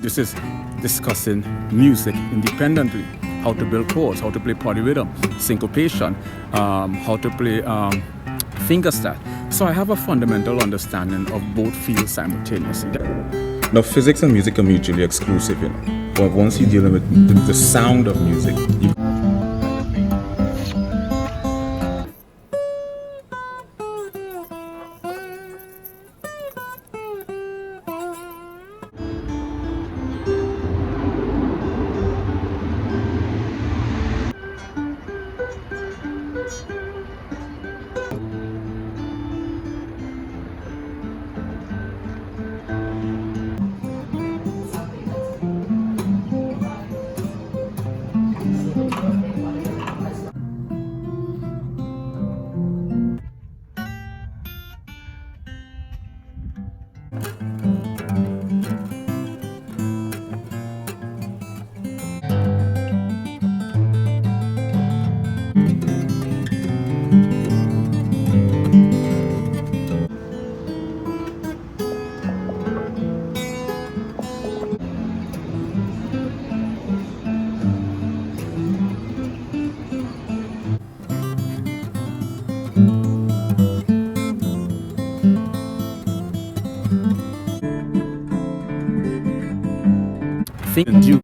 This is discussing music independently, how to build chords, how to play polyrhythm, syncopation, how to play fingerstyle. So I have a fundamental understanding of both fields simultaneously. Now, physics and music are mutually exclusive, you know. But once you're dealing with the sound of music, you think